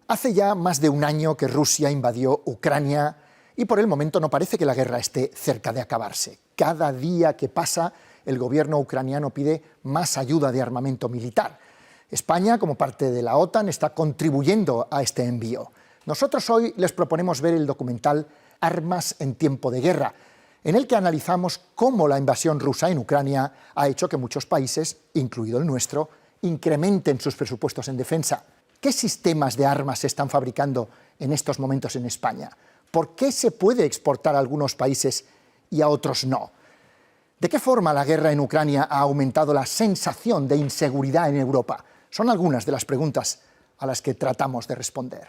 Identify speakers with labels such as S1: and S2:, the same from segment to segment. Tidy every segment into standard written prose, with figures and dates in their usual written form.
S1: Hace ya más de un año que Rusia invadió Ucrania y por el momento no parece que la guerra esté cerca de acabarse. Cada día que pasa, el gobierno ucraniano pide más ayuda de armamento militar. España, como parte de la OTAN, está contribuyendo a este envío. Nosotros hoy les proponemos ver el documental Armas en tiempo de guerra, en el que analizamos cómo la invasión rusa en Ucrania ha hecho que muchos países, incluido el nuestro, incrementen sus presupuestos en defensa. ¿Qué sistemas de armas se están fabricando en estos momentos en España? ¿Por qué se puede exportar a algunos países y a otros no? ¿De qué forma la guerra en Ucrania ha aumentado la sensación de inseguridad en Europa? Son algunas de las preguntas a las que tratamos de responder.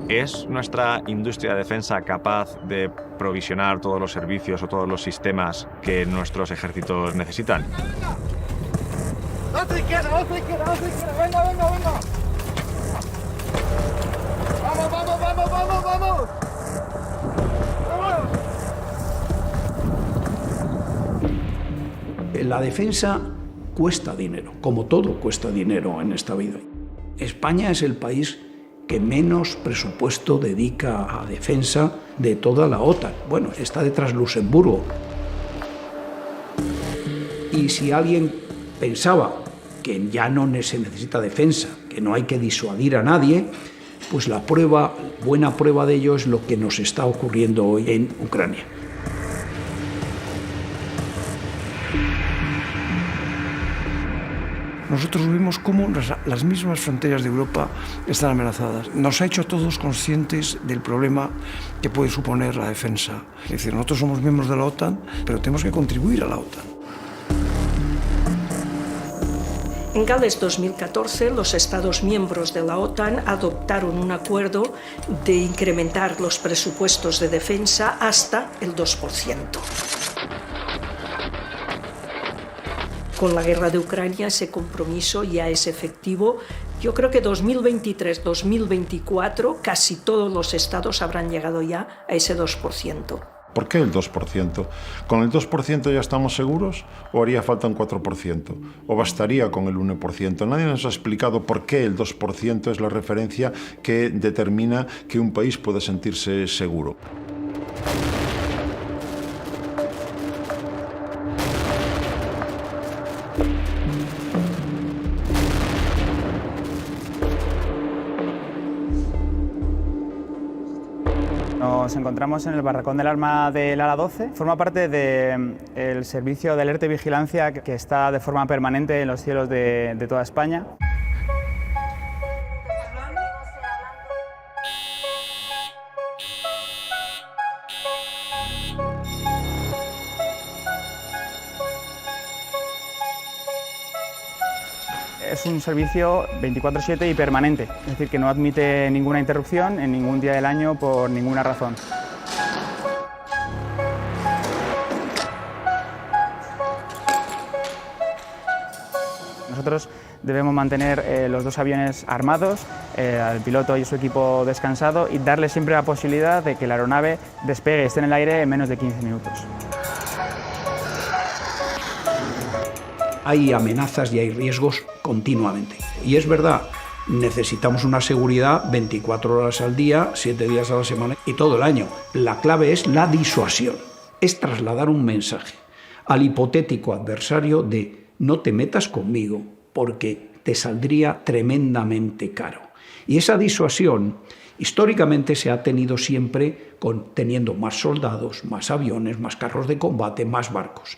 S2: ¿Es nuestra industria de defensa capaz de provisionar todos los servicios o todos los sistemas que nuestros ejércitos necesitan?
S3: ¡Otra izquierda! ¡Venga! ¡Vamos!
S4: La defensa cuesta dinero, como todo cuesta dinero en esta vida. España es el país que menos presupuesto dedica a defensa de toda la OTAN. Bueno, está detrás Luxemburgo. Y si alguien pensaba que ya no se necesita defensa, que no hay que disuadir a nadie, pues buena prueba de ello es lo que nos está ocurriendo hoy en Ucrania.
S5: Nosotros vemos cómo las mismas fronteras de Europa están amenazadas. Nos ha hecho a todos conscientes del problema que puede suponer la defensa. Es decir, nosotros somos miembros de la OTAN, pero tenemos que contribuir a la OTAN.
S6: En Gales 2014, los Estados miembros de la OTAN adoptaron un acuerdo de incrementar los presupuestos de defensa hasta el 2%. Con la guerra de Ucrania ese compromiso ya es efectivo. Yo creo que 2023-2024 casi todos los estados habrán llegado ya a ese 2%.
S7: ¿Por qué el 2%? ¿Con el 2% ya estamos seguros o haría falta un 4%? ¿O bastaría con el 1%? Nadie nos ha explicado por qué el 2% es la referencia que determina que un país puede sentirse seguro.
S8: Nos encontramos en el barracón del arma del ala 12. Forma parte del servicio de alerta y vigilancia que está de forma permanente en los cielos de toda España. Es un servicio 24/7 y permanente, es decir, que no admite ninguna interrupción en ningún día del año por ninguna razón. Nosotros debemos mantener los dos aviones armados, al piloto y su equipo descansado y darle siempre la posibilidad de que la aeronave despegue y esté en el aire en menos de 15 minutos.
S4: Hay amenazas y hay riesgos continuamente. Y es verdad, necesitamos una seguridad 24 horas al día, 7 días a la semana y todo el año. La clave es la disuasión, es trasladar un mensaje al hipotético adversario de no te metas conmigo porque te saldría tremendamente caro. Y esa disuasión históricamente se ha tenido siempre teniendo más soldados, más aviones, más carros de combate, más barcos.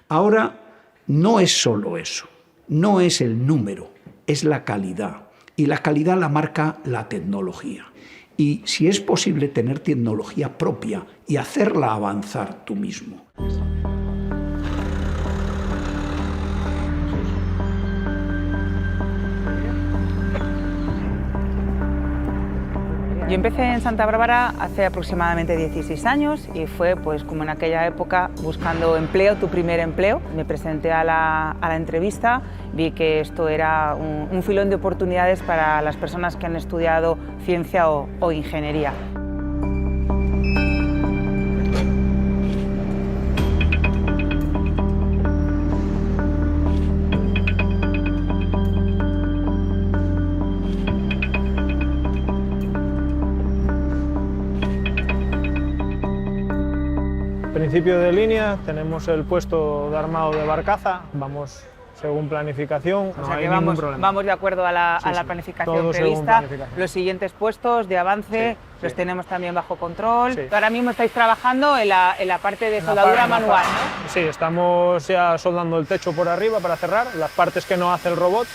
S4: Ahora no es solo eso, no es el número, es la calidad. Y la calidad la marca la tecnología. Y si es posible tener tecnología propia y hacerla avanzar tú mismo.
S9: Yo Yo empecé en Santa Bárbara hace aproximadamente 16 años y fue pues como en aquella época buscando empleo, tu primer empleo. Me presenté a la entrevista, vi que esto era un filón de oportunidades para las personas que han estudiado ciencia o ingeniería.
S3: Principio de línea, tenemos el puesto de armado de barcaza, vamos según planificación,
S9: o sea que vamos de acuerdo a la planificación prevista. Los siguientes puestos de avance los tenemos también bajo control. Ahora mismo estáis trabajando en la parte de soldadura manual, ¿no?
S3: Sí, estamos ya soldando el techo por arriba para cerrar, las partes que no hace el robot.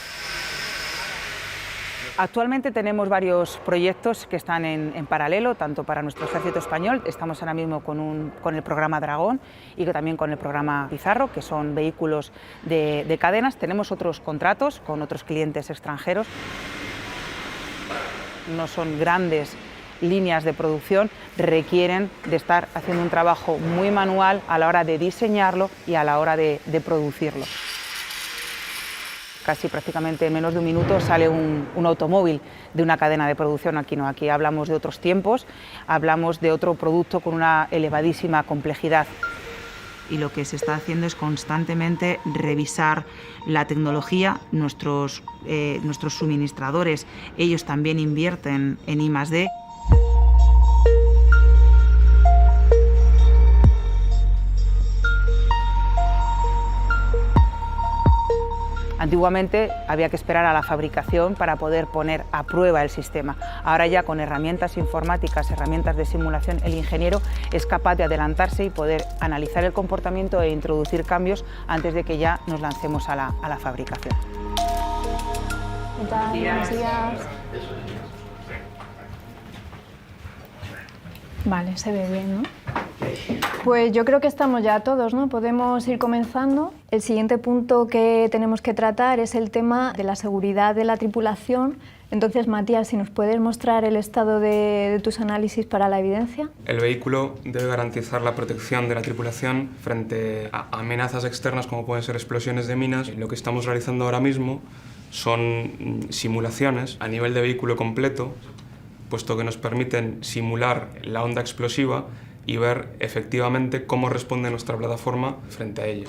S9: Actualmente tenemos varios proyectos que están en paralelo, tanto para nuestro ejército español, estamos ahora mismo con el programa Dragón y también con el programa Pizarro, que son vehículos de cadenas. Tenemos otros contratos con otros clientes extranjeros. No son grandes líneas de producción, requieren de estar haciendo un trabajo muy manual a la hora de diseñarlo y a la hora de producirlo. Casi prácticamente en menos de un minuto sale un automóvil de una cadena de producción. Aquí no, aquí hablamos de otros tiempos, hablamos de otro producto con una elevadísima complejidad. Y lo que se está haciendo es constantemente revisar la tecnología. Nuestros suministradores, ellos también invierten en I+D. Antiguamente había que esperar a la fabricación para poder poner a prueba el sistema. Ahora ya con herramientas informáticas, herramientas de simulación, el ingeniero es capaz de adelantarse y poder analizar el comportamiento e introducir cambios antes de que ya nos lancemos a la fabricación.
S10: ¿Qué tal? Buenos días. Vale, se ve bien, ¿no? Pues yo creo que estamos ya todos, ¿no? Podemos ir comenzando. El siguiente punto que tenemos que tratar es el tema de la seguridad de la tripulación. Entonces, Matías, si nos puedes mostrar el estado de tus análisis para la evidencia.
S11: El vehículo debe garantizar la protección de la tripulación frente a amenazas externas como pueden ser explosiones de minas. Lo que estamos realizando ahora mismo son simulaciones a nivel de vehículo completo, puesto que nos permiten simular la onda explosiva y ver efectivamente cómo responde nuestra plataforma frente a ello.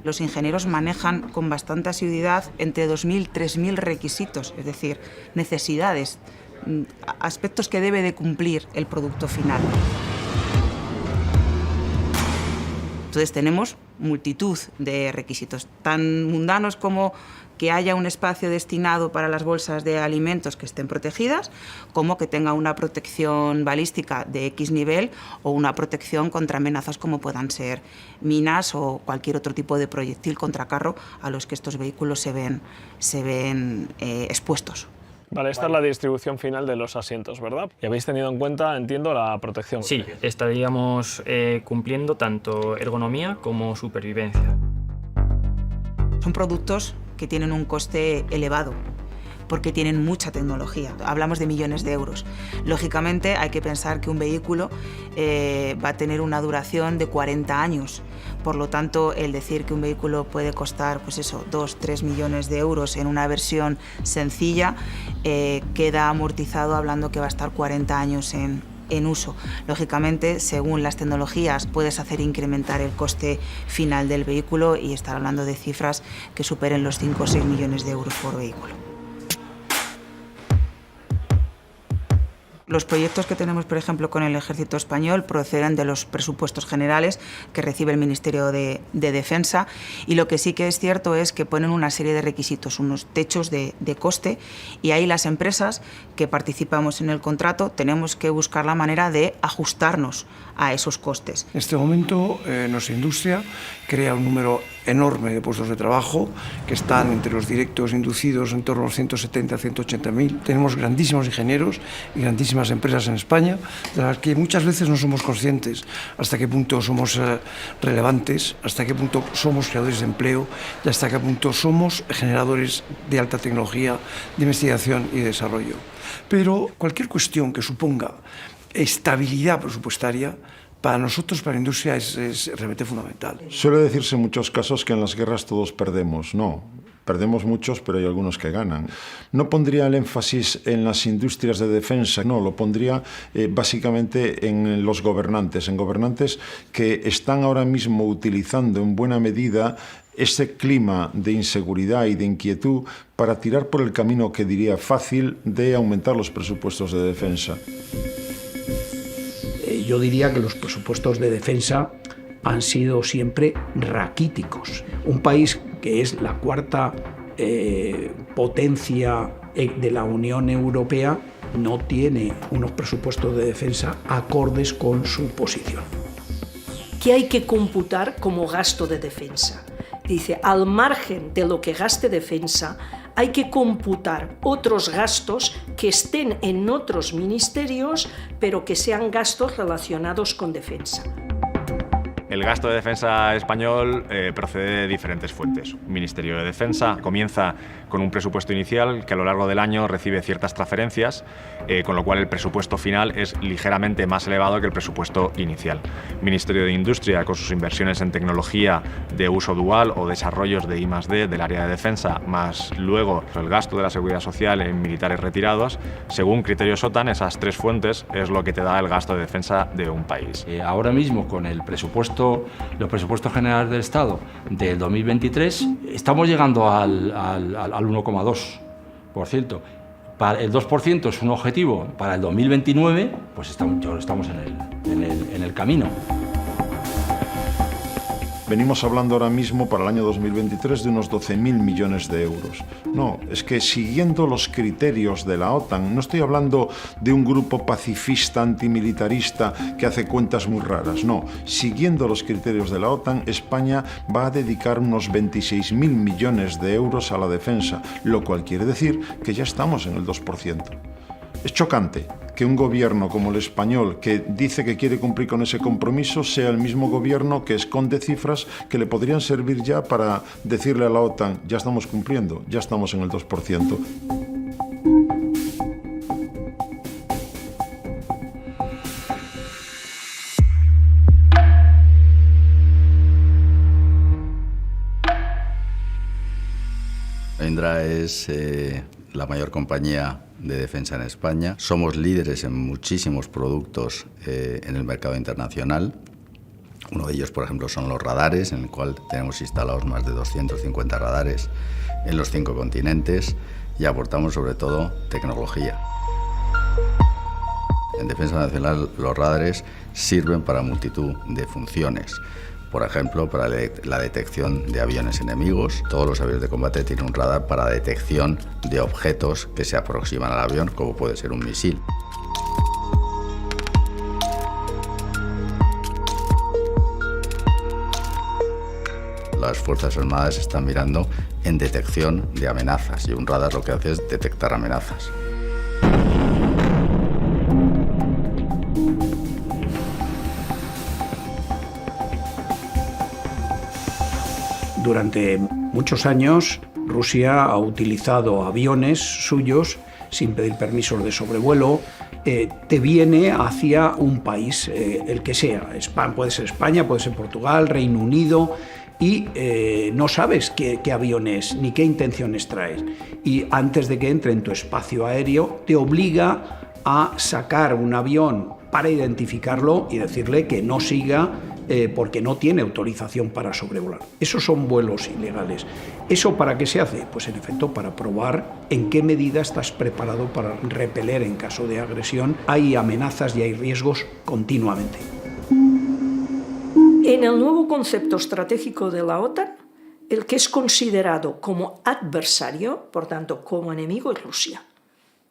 S9: Los ingenieros manejan con bastante asiduidad entre 2.000 y 3.000 requisitos, es decir, necesidades, aspectos que debe de cumplir el producto final. Entonces tenemos multitud de requisitos, tan mundanos como que haya un espacio destinado para las bolsas de alimentos que estén protegidas, como que tenga una protección balística de X nivel o una protección contra amenazas como puedan ser minas o cualquier otro tipo de proyectil contra carro a los que estos vehículos se ven expuestos.
S12: Vale, esta es la distribución final de los asientos, ¿verdad? Y habéis tenido en cuenta, entiendo, la protección.
S13: Sí, estaríamos cumpliendo tanto ergonomía como supervivencia.
S9: Son productos que tienen un coste elevado, porque tienen mucha tecnología. Hablamos de millones de euros. Lógicamente hay que pensar que un vehículo va a tener una duración de 40 años. Por lo tanto, el decir que un vehículo puede costar, pues eso, 2-3 millones de euros en una versión sencilla, queda amortizado hablando que va a estar 40 años en uso. Lógicamente, según las tecnologías, puedes hacer incrementar el coste final del vehículo y estar hablando de cifras que superen los 5 o 6 millones de euros por vehículo. Los proyectos que tenemos, por ejemplo, con el Ejército Español proceden de los presupuestos generales que recibe el Ministerio de Defensa, y lo que sí que es cierto es que ponen una serie de requisitos, unos techos de coste, y ahí las empresas que participamos en el contrato tenemos que buscar la manera de ajustarnos a esos costes.
S5: En este momento nuestra industria crea un número enorme de puestos de trabajo que están entre los directos inducidos en torno a los 170 a 180.000. Tenemos grandísimos ingenieros y grandísimas empresas en España, de las que muchas veces no somos conscientes hasta qué punto somos relevantes, hasta qué punto somos creadores de empleo y hasta qué punto somos generadores de alta tecnología, de investigación y de desarrollo. Pero cualquier cuestión que suponga estabilidad presupuestaria, para nosotros, para la industria, es realmente fundamental.
S7: Suele decirse en muchos casos que en las guerras todos perdemos. No, perdemos muchos, pero hay algunos que ganan. No pondría el énfasis en las industrias de defensa, no, lo pondría básicamente en los gobernantes, en gobernantes que están ahora mismo utilizando en buena medida ese clima de inseguridad y de inquietud para tirar por el camino que diría fácil de aumentar los presupuestos de defensa.
S4: Yo diría que los presupuestos de defensa han sido siempre raquíticos. Un país que es la cuarta potencia de la Unión Europea no tiene unos presupuestos de defensa acordes con su posición.
S6: ¿Qué hay que computar como gasto de defensa? Dice, al margen de lo que gaste defensa, hay que computar otros gastos que estén en otros ministerios, pero que sean gastos relacionados con defensa.
S2: El gasto de defensa español procede de diferentes fuentes. El Ministerio de Defensa comienza con un presupuesto inicial que a lo largo del año recibe ciertas transferencias, con lo cual el presupuesto final es ligeramente más elevado que el presupuesto inicial. El Ministerio de Industria, con sus inversiones en tecnología de uso dual o desarrollos de I+D del área de defensa, más luego el gasto de la seguridad social en militares retirados, según criterios OTAN, esas tres fuentes es lo que te da el gasto de defensa de un país.
S14: Ahora mismo, con el los presupuestos generales del Estado del 2023, estamos llegando al 1,2%. El 2% es un objetivo para el 2029, pues estamos en el camino.
S7: Venimos hablando ahora mismo para el año 2023 de unos 12.000 millones de euros. No, es que siguiendo los criterios de la OTAN, no estoy hablando de un grupo pacifista antimilitarista que hace cuentas muy raras, no. Siguiendo los criterios de la OTAN, España va a dedicar unos 26.000 millones de euros a la defensa, lo cual quiere decir que ya estamos en el 2%. Es chocante que un gobierno como el español, que dice que quiere cumplir con ese compromiso, sea el mismo gobierno que esconde cifras que le podrían servir ya para decirle a la OTAN, ya estamos cumpliendo, ya estamos en el 2%.
S15: Indra es la mayor compañía de defensa en España. Somos líderes en muchísimos productos en el mercado internacional. Uno de ellos, por ejemplo, son los radares, en el cual tenemos instalados más de 250 radares en los 5 continentes y aportamos sobre todo tecnología. En defensa nacional, los radares sirven para multitud de funciones. Por ejemplo, para la detección de aviones enemigos. Todos los aviones de combate tienen un radar para detección de objetos que se aproximan al avión, como puede ser un misil. Las Fuerzas Armadas están mirando en detección de amenazas y un radar lo que hace es detectar amenazas.
S4: Durante muchos años, Rusia ha utilizado aviones suyos sin pedir permisos de sobrevuelo. Te viene hacia un país, el que sea. Puede ser España, puede ser Portugal, Reino Unido, y no sabes qué aviones ni qué intenciones traes. Y antes de que entre en tu espacio aéreo, te obliga a sacar un avión para identificarlo y decirle que no siga porque no tiene autorización para sobrevolar. Esos son vuelos ilegales. ¿Eso para qué se hace? Pues en efecto para probar en qué medida estás preparado para repeler en caso de agresión. Hay amenazas y hay riesgos continuamente.
S6: En el nuevo concepto estratégico de la OTAN, el que es considerado como adversario, por tanto como enemigo, es Rusia.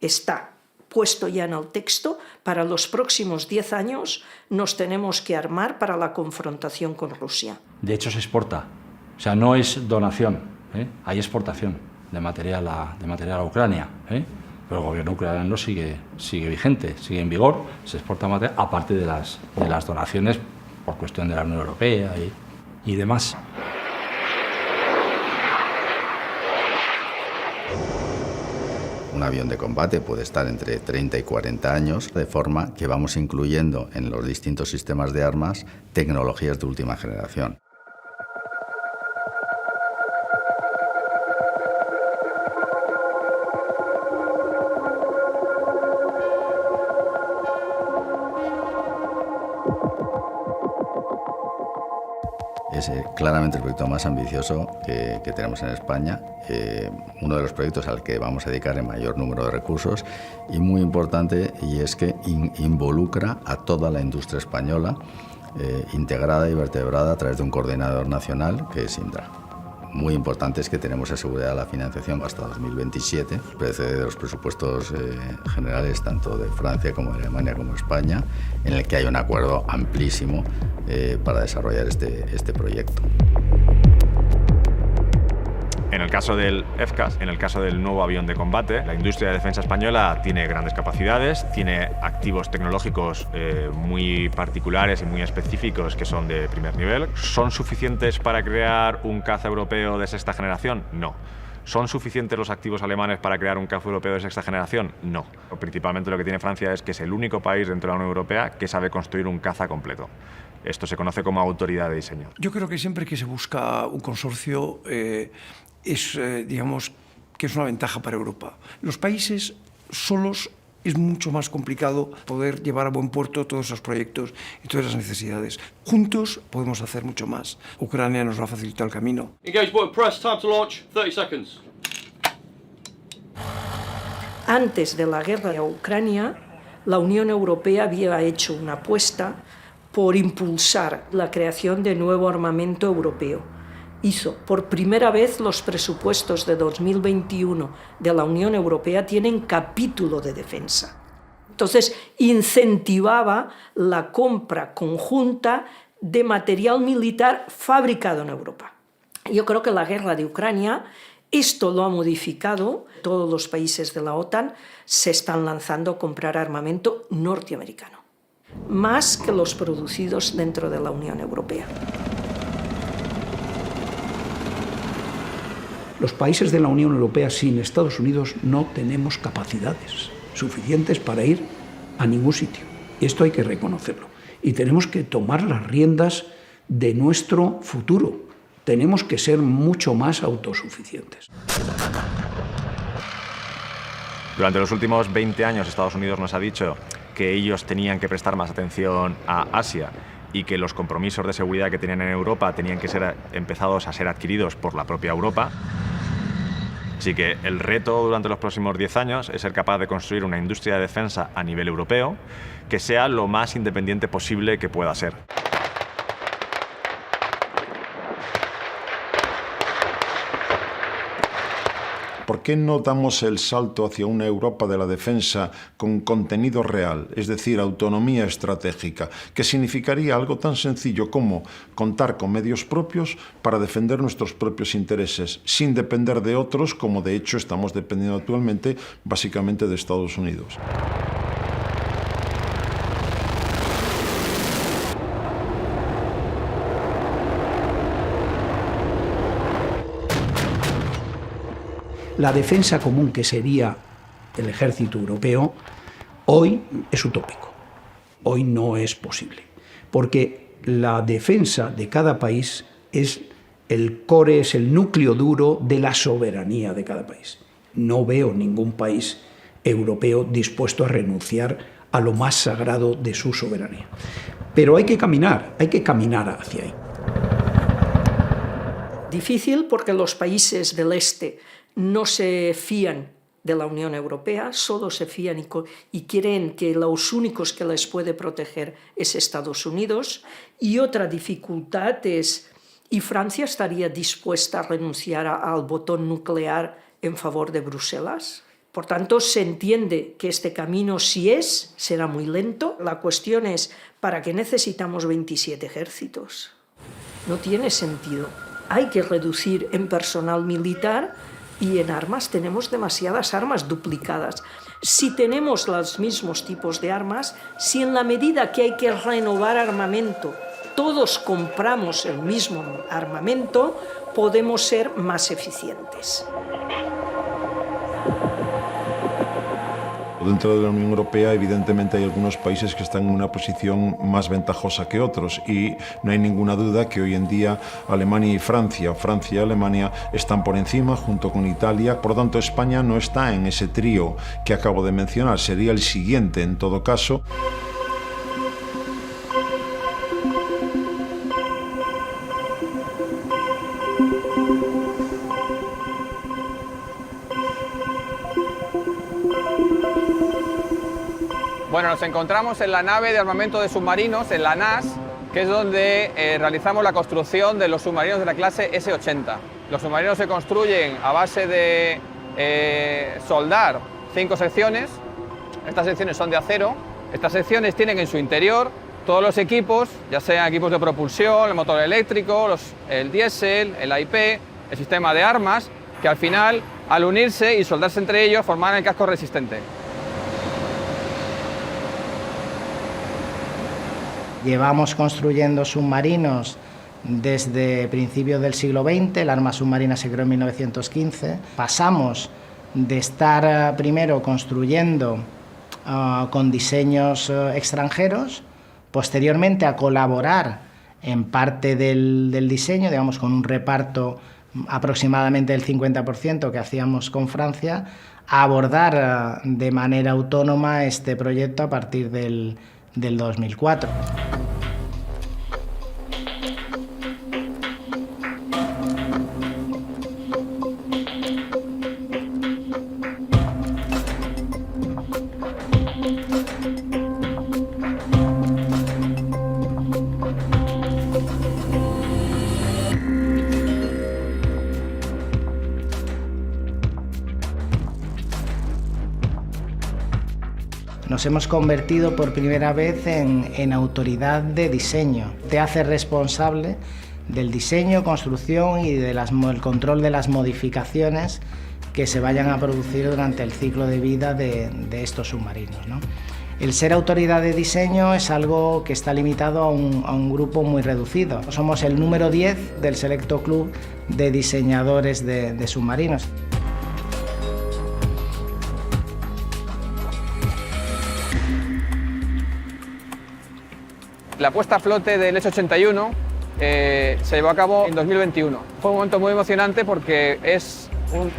S6: Está puesto ya en el texto, para los próximos 10 años nos tenemos que armar para la confrontación con Rusia.
S14: De hecho, se exporta O sea, no es donación, hay exportación de material a Ucrania, pero el gobierno ucraniano sigue vigente, sigue en vigor, se exporta material, aparte de las donaciones por cuestión de la Unión Europea y demás.
S15: Un avión de combate puede estar entre 30 y 40 años, de forma que vamos incluyendo en los distintos sistemas de armas tecnologías de última generación. Es claramente el proyecto más ambicioso que tenemos en España, uno de los proyectos al que vamos a dedicar el mayor número de recursos y muy importante, y es que involucra a toda la industria española integrada y vertebrada a través de un coordinador nacional que es Indra. Muy importante es que tenemos asegurada la financiación hasta 2027, precede de los presupuestos generales tanto de Francia como de Alemania como de España, en el que hay un acuerdo amplísimo para desarrollar este proyecto.
S2: En el caso del FCAS, en el caso del nuevo avión de combate, la industria de defensa española tiene grandes capacidades, tiene activos tecnológicos muy particulares y muy específicos que son de primer nivel. ¿Son suficientes para crear un caza europeo de sexta generación? No. ¿Son suficientes los activos alemanes para crear un caza europeo de sexta generación? No. Principalmente lo que tiene Francia es que es el único país dentro de la Unión Europea que sabe construir un caza completo. Esto se conoce como autoridad de diseño.
S5: Yo creo que siempre que se busca un consorcio digamos que es una ventaja para Europa. Los países solos es mucho más complicado poder llevar a buen puerto todos esos proyectos y todas esas necesidades. Juntos podemos hacer mucho más. Ucrania nos va a facilitar el camino.
S16: Engage button press, time to launch, 30 seconds.
S6: Antes de la guerra de Ucrania, la Unión Europea había hecho una apuesta por impulsar la creación de nuevo armamento europeo. Hizo por primera vez los presupuestos de 2021 de la Unión Europea tienen capítulo de defensa. Entonces, incentivaba la compra conjunta de material militar fabricado en Europa. Yo creo que la guerra de Ucrania esto lo ha modificado. Todos los países de la OTAN se están lanzando a comprar armamento norteamericano, más que los producidos dentro de la Unión Europea.
S4: Los países de la Unión Europea sin Estados Unidos no tenemos capacidades suficientes para ir a ningún sitio. Y esto hay que reconocerlo. Y tenemos que tomar las riendas de nuestro futuro. Tenemos que ser mucho más autosuficientes.
S2: Durante los últimos 20 años Estados Unidos nos ha dicho que ellos tenían que prestar más atención a Asia y que los compromisos de seguridad que tenían en Europa tenían que ser empezados a ser adquiridos por la propia Europa. Así que el reto durante los próximos 10 años es ser capaz de construir una industria de defensa a nivel europeo que sea lo más independiente posible que pueda ser.
S7: ¿Por qué no damos el salto hacia una Europa de la defensa con contenido real, es decir, autonomía estratégica, que significaría algo tan sencillo como contar con medios propios para defender nuestros propios intereses, sin depender de otros, como de hecho estamos dependiendo actualmente básicamente de Estados Unidos?
S4: La defensa común, que sería el ejército europeo, hoy es utópico. Hoy no es posible. Porque la defensa de cada país es el core, es el núcleo duro de la soberanía de cada país. No veo ningún país europeo dispuesto a renunciar a lo más sagrado de su soberanía. Pero hay que caminar hacia ahí.
S6: Difícil porque los países del este no se fían de la Unión Europea, solo se fían y creen que los únicos que les puede proteger es Estados Unidos. Y otra dificultad es, ¿y Francia estaría dispuesta a renunciar al botón nuclear en favor de Bruselas? Por tanto, se entiende que este camino, si será muy lento. La cuestión es, ¿para qué necesitamos 27 ejércitos? No tiene sentido. hay que reducir en personal militar y en armas tenemos demasiadas armas duplicadas. Si tenemos los mismos tipos de armas, si en la medida que hay que renovar armamento todos compramos el mismo armamento, podemos ser más eficientes.
S7: Dentro de la Unión Europea, evidentemente, hay algunos países que están en una posición más ventajosa que otros y no hay ninguna duda que hoy en día Alemania y Francia y Alemania están por encima junto con Italia. Por lo tanto, España no está en ese trío que acabo de mencionar, sería el siguiente en todo caso.
S17: Bueno, nos encontramos en la nave de armamento de submarinos, en la NAS, que es donde realizamos la construcción de los submarinos de la clase S-80. Los submarinos se construyen a base de soldar 5 secciones. Estas secciones son de acero. Estas secciones tienen en su interior todos los equipos, ya sean equipos de propulsión, el motor eléctrico, el diésel, el AIP, el sistema de armas, que al final, al unirse y soldarse entre ellos, forman el casco resistente.
S18: Llevamos construyendo submarinos desde principios del siglo XX, la arma submarina se creó en 1915. Pasamos de estar primero construyendo con diseños extranjeros, posteriormente a colaborar en parte del diseño, digamos con un reparto aproximadamente del 50% que hacíamos con Francia, a abordar de manera autónoma este proyecto a partir del 2004. Nos hemos convertido por primera vez en autoridad de diseño. Te hace responsable del diseño, construcción y del control de las modificaciones que se vayan a producir durante el ciclo de vida de estos submarinos, ¿no? El ser autoridad de diseño es algo que está limitado a un grupo muy reducido. Somos el número 10 del selecto club de diseñadores de submarinos.
S17: La puesta a flote del S-81 se llevó a cabo en 2021. Fue un momento muy emocionante porque es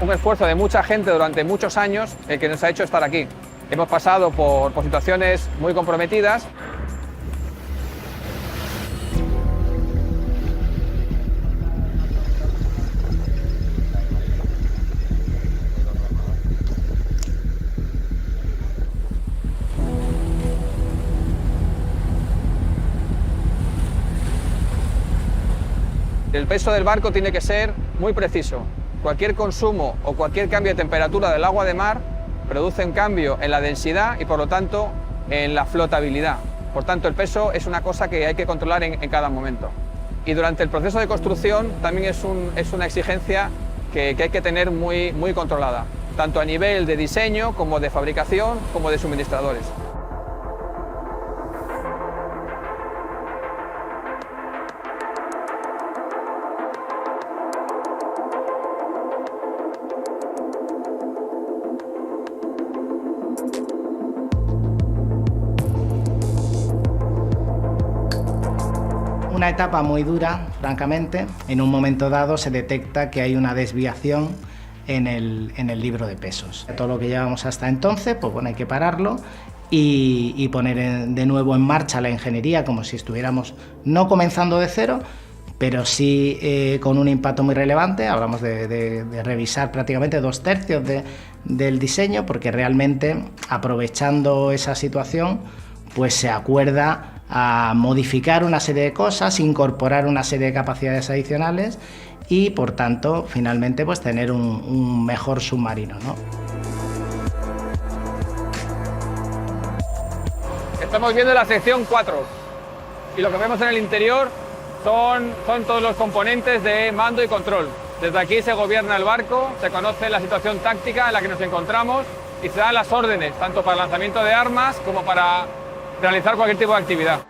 S17: un esfuerzo de mucha gente durante muchos años el que nos ha hecho estar aquí. Hemos pasado por situaciones muy comprometidas. El peso del barco tiene que ser muy preciso. Cualquier consumo o cualquier cambio de temperatura del agua de mar produce un cambio en la densidad y por lo tanto en la flotabilidad. Por tanto, el peso es una cosa que hay que controlar en cada momento. Y durante el proceso de construcción también es una exigencia que hay que tener muy controlada, tanto a nivel de diseño como de fabricación como de suministradores.
S18: Una etapa muy dura, francamente. En un momento dado se detecta que hay una desviación en el libro de pesos. Todo lo que llevamos hasta entonces, pues bueno, hay que pararlo y poner de nuevo en marcha la ingeniería como si estuviéramos no comenzando de cero, pero sí con un impacto muy relevante. Hablamos de revisar prácticamente 2/3 del diseño, porque realmente, aprovechando esa situación, pues se acuerda a modificar una serie de cosas, incorporar una serie de capacidades adicionales y, por tanto, finalmente pues tener un mejor submarino, ¿no?
S17: Estamos viendo la sección 4 y lo que vemos en el interior son todos los componentes de mando y control. Desde aquí se gobierna el barco, se conoce la situación táctica en la que nos encontramos y se dan las órdenes, tanto para el lanzamiento de armas como para realizar cualquier tipo de actividad.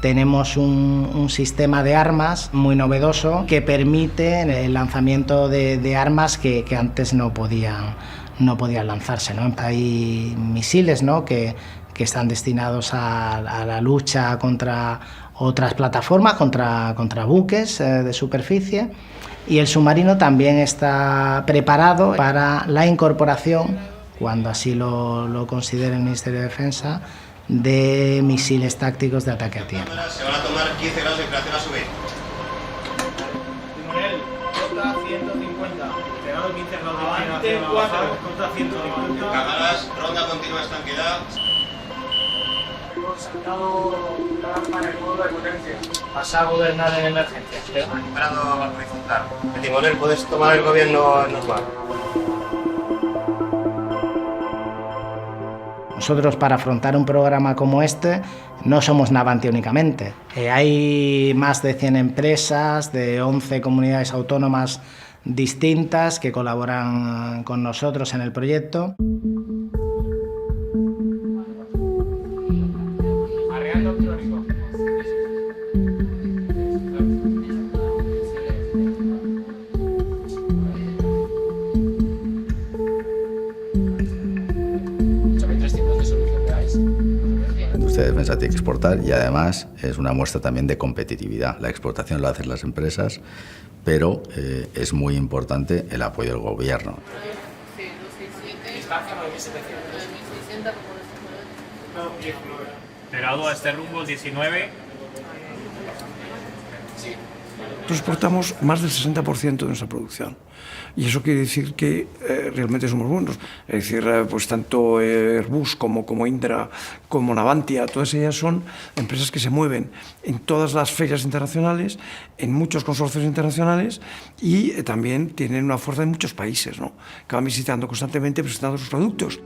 S18: Tenemos un sistema de armas muy novedoso que permite el lanzamiento de armas que antes no podían lanzarse, ¿no? Hay misiles, ¿no?, que están destinados a la lucha contra otras plataformas, contra buques de superficie, y el submarino también está preparado para la incorporación, cuando así lo considere el Ministerio de Defensa, de misiles tácticos de ataque a tierra.
S19: Se van a tomar 15 grados de inclinación a subir.
S3: Timonel, cota 150. Pegado 15 grados de inclinación a bajar, cota 150.
S19: Cámaras, ronda continua estanqueidad.
S3: Hemos sacado la lámpara en modo de potencia. Pasa a gobernar en emergencia.
S19: Parado a horizontal. El timonel, puedes tomar el gobierno normal.
S18: Nosotros, para afrontar un programa como este, no somos Navantia únicamente. Hay más de 100 empresas de 11 comunidades autónomas distintas que colaboran con nosotros en el proyecto.
S15: De defensa tiene que exportar y además es una muestra también de competitividad. La exportación la hacen las empresas, pero es muy importante el apoyo del gobierno.
S13: Esperado a este rumbo 19.
S5: Nosotros exportamos más del 60% de nuestra producción. Y eso quiere decir que realmente somos buenos. Es decir, pues tanto Airbus como Indra, como Navantia, todas ellas son empresas que se mueven en todas las ferias internacionales, en muchos consorcios internacionales y también tienen una fuerza en muchos países, ¿no?, que van visitando constantemente, presentando sus productos.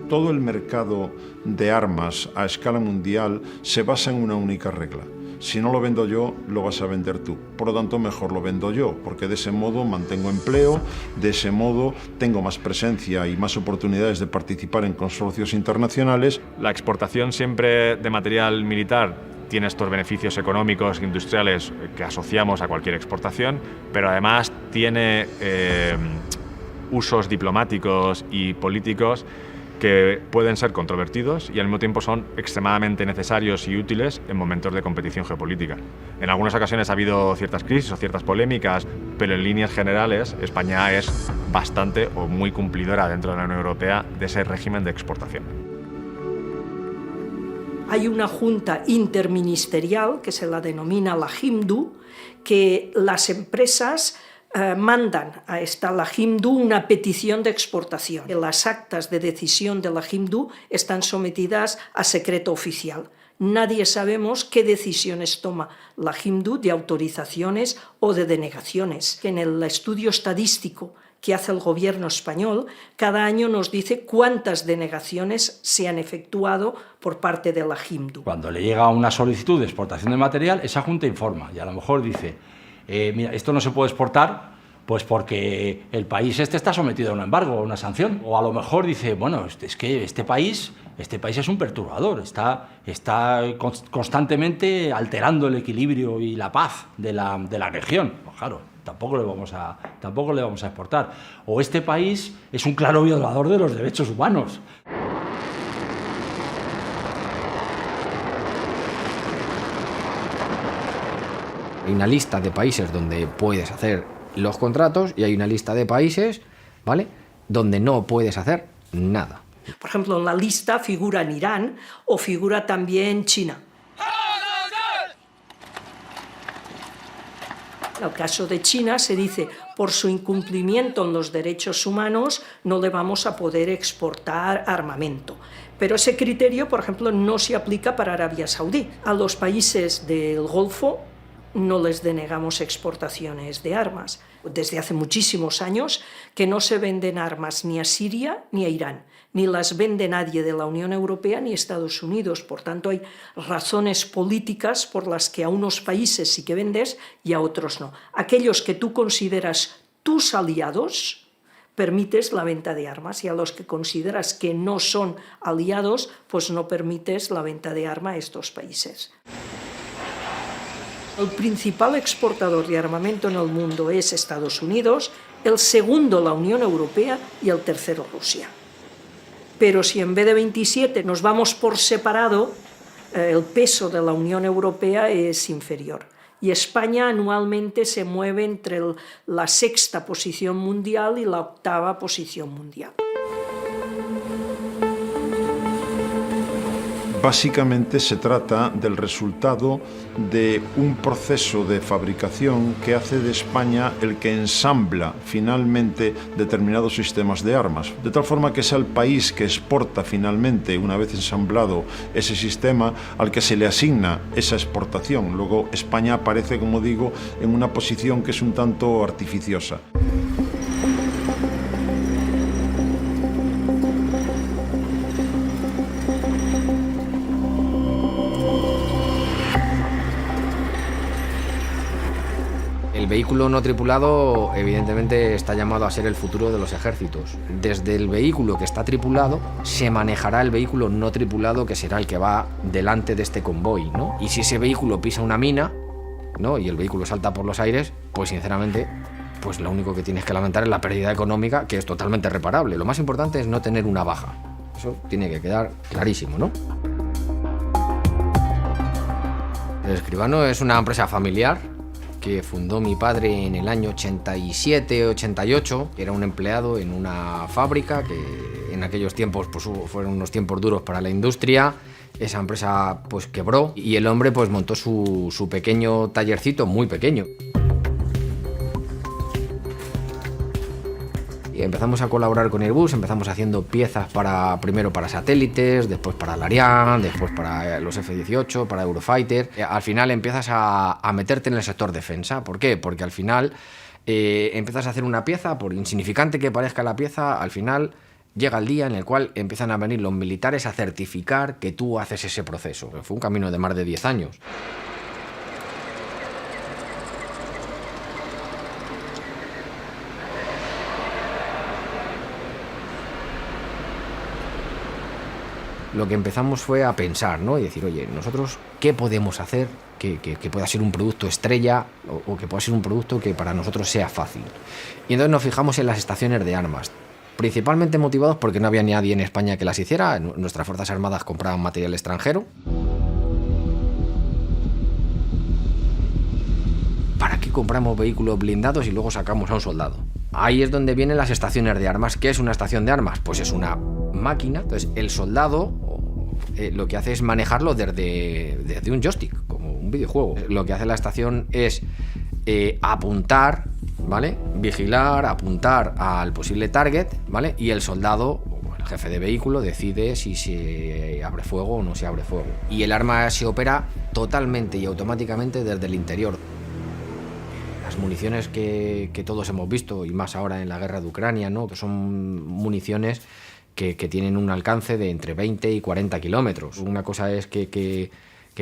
S7: Todo el mercado de armas a escala mundial se basa en una única regla. Si no lo vendo yo, lo vas a vender tú. Por lo tanto, mejor lo vendo yo, porque de ese modo mantengo empleo, de ese modo tengo más presencia y más oportunidades de participar en consorcios internacionales.
S2: La exportación siempre de material militar tiene estos beneficios económicos e industriales que asociamos a cualquier exportación, pero además tiene usos diplomáticos y políticos que pueden ser controvertidos y al mismo tiempo son extremadamente necesarios y útiles en momentos de competición geopolítica. En algunas ocasiones ha habido ciertas crisis o ciertas polémicas, pero en líneas generales España es bastante o muy cumplidora dentro de la Unión Europea de ese régimen de exportación.
S6: Hay una junta interministerial que se la denomina la JIMDU, que las empresas mandan a la JIMDU una petición de exportación. Las actas de decisión de la JIMDU están sometidas a secreto oficial. Nadie sabemos qué decisiones toma la JIMDU de autorizaciones o de denegaciones. En el estudio estadístico que hace el gobierno español, cada año nos dice cuántas denegaciones se han efectuado por parte de la JIMDU.
S14: Cuando le llega una solicitud de exportación de material, esa junta informa y a lo mejor dice: mira, esto no se puede exportar pues porque el país este está sometido a un embargo, a una sanción. O a lo mejor dice, bueno, es que este país es un perturbador, está constantemente alterando el equilibrio y la paz de la región. Pues claro, tampoco le vamos a exportar. O este país es un claro violador de los derechos humanos.
S20: Hay una lista de países donde puedes hacer los contratos y hay una lista de países, ¿vale?, donde no puedes hacer nada.
S6: Por ejemplo, en la lista figuran Irán o figura también China. En el caso de China se dice, por su incumplimiento en los derechos humanos no le vamos a poder exportar armamento. Pero ese criterio, por ejemplo, no se aplica para Arabia Saudí. A los países del Golfo no les denegamos exportaciones de armas. Desde hace muchísimos años que no se venden armas ni a Siria ni a Irán, ni las vende nadie de la Unión Europea ni Estados Unidos. Por tanto, hay razones políticas por las que a unos países sí que vendes y a otros no. Aquellos que tú consideras tus aliados, permites la venta de armas, y a los que consideras que no son aliados, pues no permites la venta de armas a estos países. El principal exportador de armamento en el mundo es Estados Unidos, el segundo la Unión Europea y el tercero Rusia. Pero si en vez de 27 nos vamos por separado, el peso de la Unión Europea es inferior. Y España anualmente se mueve entre la 6ª posición mundial y la 8ª posición mundial.
S7: Básicamente se trata del resultado de un proceso de fabricación que hace de España el que ensambla finalmente determinados sistemas de armas, de tal forma que es el país que exporta finalmente, una vez ensamblado ese sistema, al que se le asigna esa exportación. Luego España aparece, como digo, en una posición que es un tanto artificiosa.
S20: El vehículo no tripulado evidentemente está llamado a ser el futuro de los ejércitos. Desde el vehículo que está tripulado se manejará el vehículo no tripulado, que será el que va delante de este convoy, ¿no? Y si ese vehículo pisa una mina, ¿no?, y el vehículo salta por los aires, pues sinceramente, pues lo único que tienes que lamentar es la pérdida económica, que es totalmente reparable. Lo más importante es no tener una baja. Eso tiene que quedar clarísimo, ¿no? El Escribano es una empresa familiar que fundó mi padre en el año 87-88. Era un empleado en una fábrica que en aquellos tiempos pues, fueron unos tiempos duros para la industria. Esa empresa pues quebró y el hombre pues montó su pequeño tallercito, muy pequeño. Y empezamos a colaborar con Airbus, empezamos haciendo piezas primero para satélites, después para el Ariane, después para los F-18, para Eurofighter. Al final empiezas a meterte en el sector defensa. ¿Por qué? Porque al final empiezas a hacer una pieza, por insignificante que parezca la pieza, al final llega el día en el cual empiezan a venir los militares a certificar que tú haces ese proceso. Fue un camino de más de 10 años. Lo que empezamos fue a pensar, ¿no? Y decir, oye, nosotros, ¿qué podemos hacer que pueda ser un producto estrella o que pueda ser un producto que para nosotros sea fácil? Y entonces nos fijamos en las estaciones de armas, principalmente motivados porque no había nadie en España que las hiciera. Nuestras Fuerzas Armadas compraban material extranjero. ¿Para qué compramos vehículos blindados y luego sacamos a un soldado? Ahí es donde vienen las estaciones de armas. ¿Qué es una estación de armas? Pues es una máquina. Entonces el soldado lo que hace es manejarlo desde un joystick, como un videojuego. Lo que hace la estación es apuntar, ¿vale?, vigilar, apuntar al posible target, ¿vale?, y el soldado, el jefe de vehículo, decide si se abre fuego o no se abre fuego. Y el arma se opera totalmente y automáticamente desde el interior. Las municiones que todos hemos visto, y más ahora en la guerra de Ucrania, ¿no?, que son municiones que tienen un alcance de entre 20 y 40 kilómetros. Una cosa es que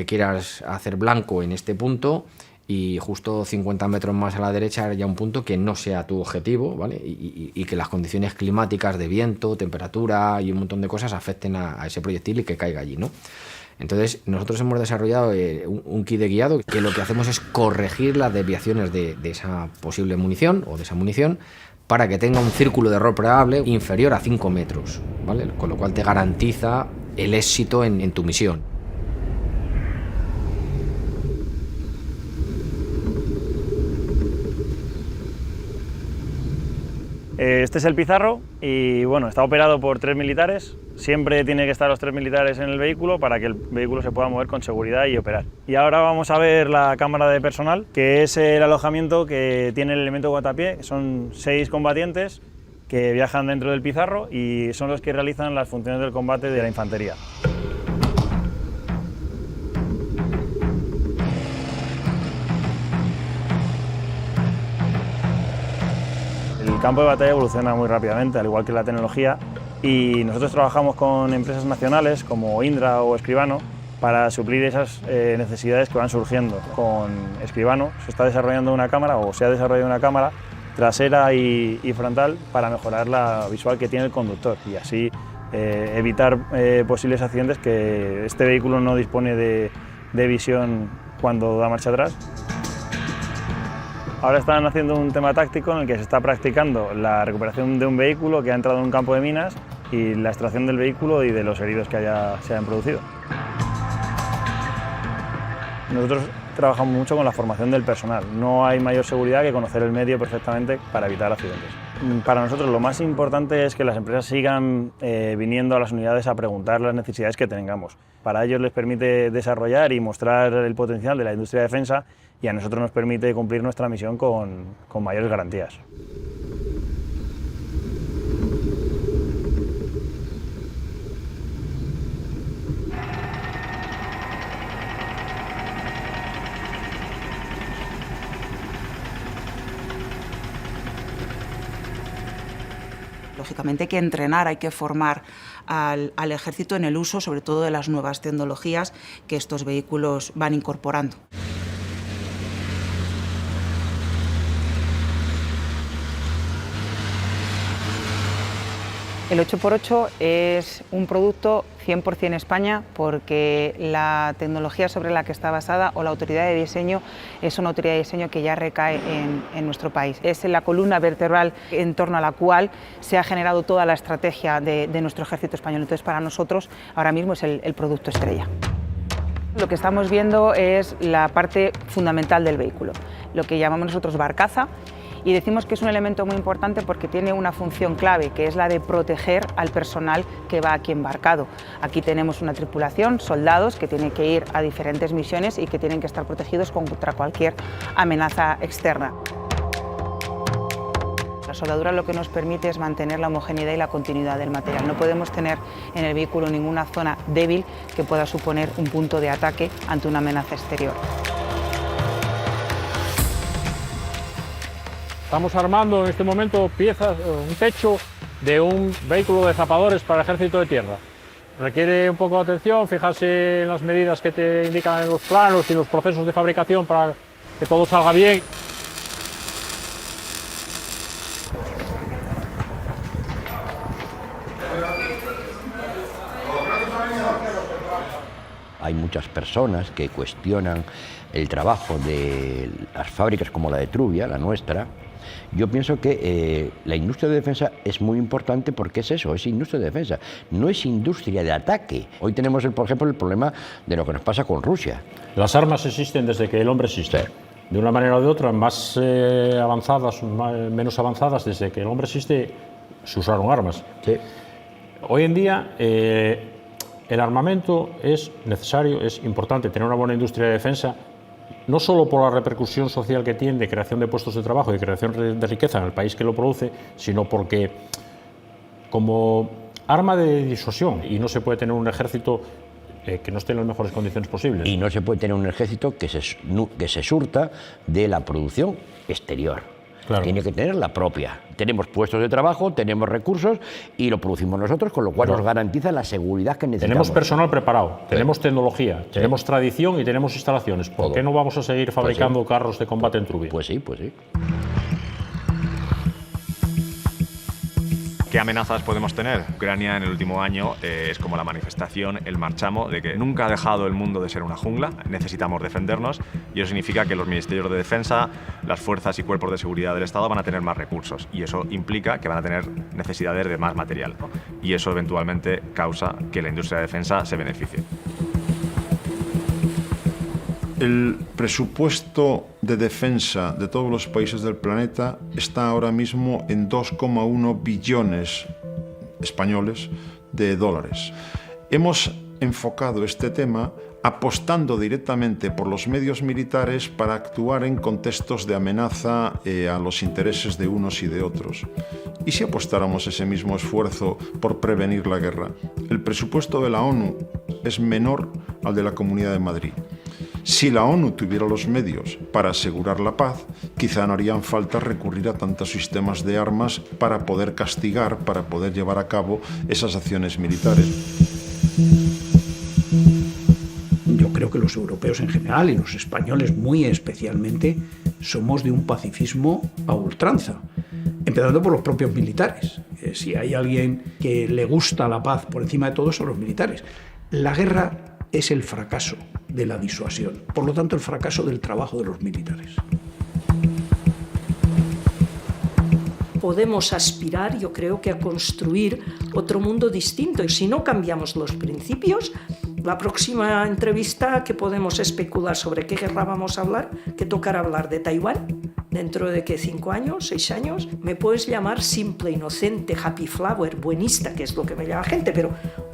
S20: quieras hacer blanco en este punto y justo 50 metros más a la derecha haya un punto que no sea tu objetivo, ¿vale? Y que las condiciones climáticas de viento, temperatura y un montón de cosas afecten a ese proyectil y que caiga allí, ¿no? Entonces, nosotros hemos desarrollado un kit de guiado que lo que hacemos es corregir las desviaciones de esa posible munición o de esa munición para que tenga un círculo de error probable inferior a 5 metros, ¿vale? Con lo cual te garantiza el éxito en tu misión.
S3: Este es el Pizarro y bueno, está operado por 3 militares. Siempre tiene que estar los 3 militares en el vehículo para que el vehículo se pueda mover con seguridad y operar. Y ahora vamos a ver la cámara de personal, que es el alojamiento que tiene el elemento guatapié, que son 6 combatientes que viajan dentro del Pizarro y son los que realizan las funciones del combate de la infantería. campo de batalla evoluciona muy rápidamente, al igual que la tecnología, y nosotros trabajamos con empresas nacionales como Indra o Escribano para suplir esas necesidades que van surgiendo. Con Escribano se está desarrollando una cámara, o se ha desarrollado una cámara trasera y frontal para mejorar la visual que tiene el conductor y así evitar posibles accidentes, que este vehículo no dispone de visión cuando da marcha atrás. Ahora están haciendo un tema táctico en el que se está practicando la recuperación de un vehículo que ha entrado en un campo de minas y la extracción del vehículo y de los heridos que se hayan producido. Nosotros trabajamos mucho con la formación del personal. No hay mayor seguridad que conocer el medio perfectamente para evitar accidentes. Para nosotros lo más importante es que las empresas sigan viniendo a las unidades a preguntar las necesidades que tengamos. Para ellos les permite desarrollar y mostrar el potencial de la industria de defensa, y a nosotros nos permite cumplir nuestra misión con mayores garantías.
S9: Lógicamente hay que entrenar, hay que formar al ejército en el uso, sobre todo de las nuevas tecnologías que estos vehículos van incorporando. El 8x8 es un producto 100% España, porque la tecnología sobre la que está basada o la autoridad de diseño es una autoridad de diseño que ya recae en nuestro país. Es la columna vertebral en torno a la cual se ha generado toda la estrategia de nuestro ejército español. Entonces, para nosotros ahora mismo es el producto estrella. Lo que estamos viendo es la parte fundamental del vehículo, lo que llamamos nosotros barcaza. Y decimos que es un elemento muy importante porque tiene una función clave, que es la de proteger al personal que va aquí embarcado. Aquí tenemos una tripulación, soldados, que tienen que ir a diferentes misiones y que tienen que estar protegidos contra cualquier amenaza externa. La soldadura lo que nos permite es mantener la homogeneidad y la continuidad del material. No podemos tener en el vehículo ninguna zona débil que pueda suponer un punto de ataque ante una amenaza exterior.
S12: Estamos armando en este momento un techo de un vehículo de zapadores para el ejército de tierra. Requiere un poco de atención, fijarse en las medidas que te indican en los planos y los procesos de fabricación para que todo salga bien.
S21: Hay muchas personas que cuestionan el trabajo de las fábricas como la de Trubia, la nuestra. Yo pienso que la industria de defensa es muy importante porque es eso, es industria de defensa, no es industria de ataque. Hoy tenemos, por ejemplo, el problema de lo que nos pasa con Rusia.
S12: Las armas existen desde que el hombre existe. Sí. De una manera o de otra, más avanzadas, menos avanzadas, desde que el hombre existe, se usaron armas.
S21: Sí.
S12: Hoy en día, el armamento es necesario, es importante tener una buena industria de defensa, no solo por la repercusión social que tiene de creación de puestos de trabajo y de creación de riqueza en el país que lo produce, sino porque como arma de disuasión, y no se puede tener un ejército que no esté en las mejores condiciones posibles.
S21: Y no se puede tener un ejército que se surta de la producción exterior. Claro. Tiene que tener la propia. Tenemos puestos de trabajo, tenemos recursos y lo producimos nosotros, con lo cual nos garantiza la seguridad que necesitamos.
S12: Tenemos personal preparado, tenemos tecnología, tenemos tradición y tenemos instalaciones. ¿Por qué no vamos a seguir fabricando carros de combate en Trubia?
S21: Pues sí, pues sí.
S2: ¿Qué amenazas podemos tener? Ucrania en el último año es como la manifestación, el marchamo de que nunca ha dejado el mundo de ser una jungla, necesitamos defendernos, y eso significa que los ministerios de defensa, las fuerzas y cuerpos de seguridad del Estado van a tener más recursos, y eso implica que van a tener necesidades de más material, ¿no? Y eso eventualmente causa que la industria de defensa se beneficie.
S7: El presupuesto de defensa de todos los países del planeta está ahora mismo en 2,1 billones españoles de dólares. Hemos enfocado este tema apostando directamente por los medios militares para actuar en contextos de amenaza a los intereses de unos y de otros. ¿Y si apostáramos ese mismo esfuerzo por prevenir la guerra? El presupuesto de la ONU es menor al de la Comunidad de Madrid. Si la ONU tuviera los medios para asegurar la paz, quizá no harían falta recurrir a tantos sistemas de armas para poder castigar, para poder llevar a cabo esas acciones militares.
S4: Yo creo que los europeos en general y los españoles muy especialmente somos de un pacifismo a ultranza, empezando por los propios militares. Si hay alguien que le gusta la paz por encima de todo son los militares. La guerra es el fracaso de la disuasión, por lo tanto el fracaso del trabajo de los militares.
S6: Podemos aspirar, yo creo que a construir otro mundo distinto, y si no cambiamos los principios, la próxima entrevista que podemos especular sobre qué guerra vamos a hablar, que tocará hablar de Taiwán, dentro de que 5 años, 6 años, me puedes llamar simple, inocente, happy flower, buenista, que es lo que me llama la gente, pero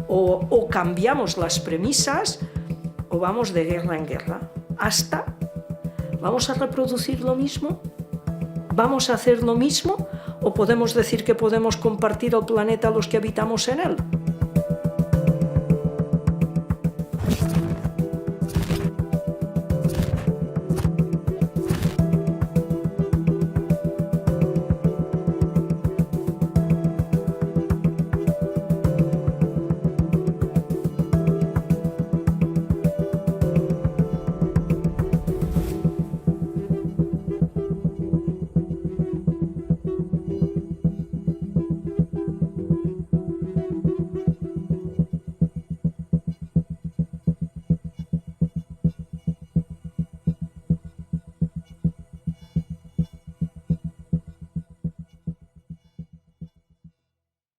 S6: o cambiamos las premisas o vamos de guerra en guerra. Hasta, ¿vamos a reproducir lo mismo? ¿Vamos a hacer lo mismo? ¿O podemos decir que podemos compartir el planeta a los que habitamos en él?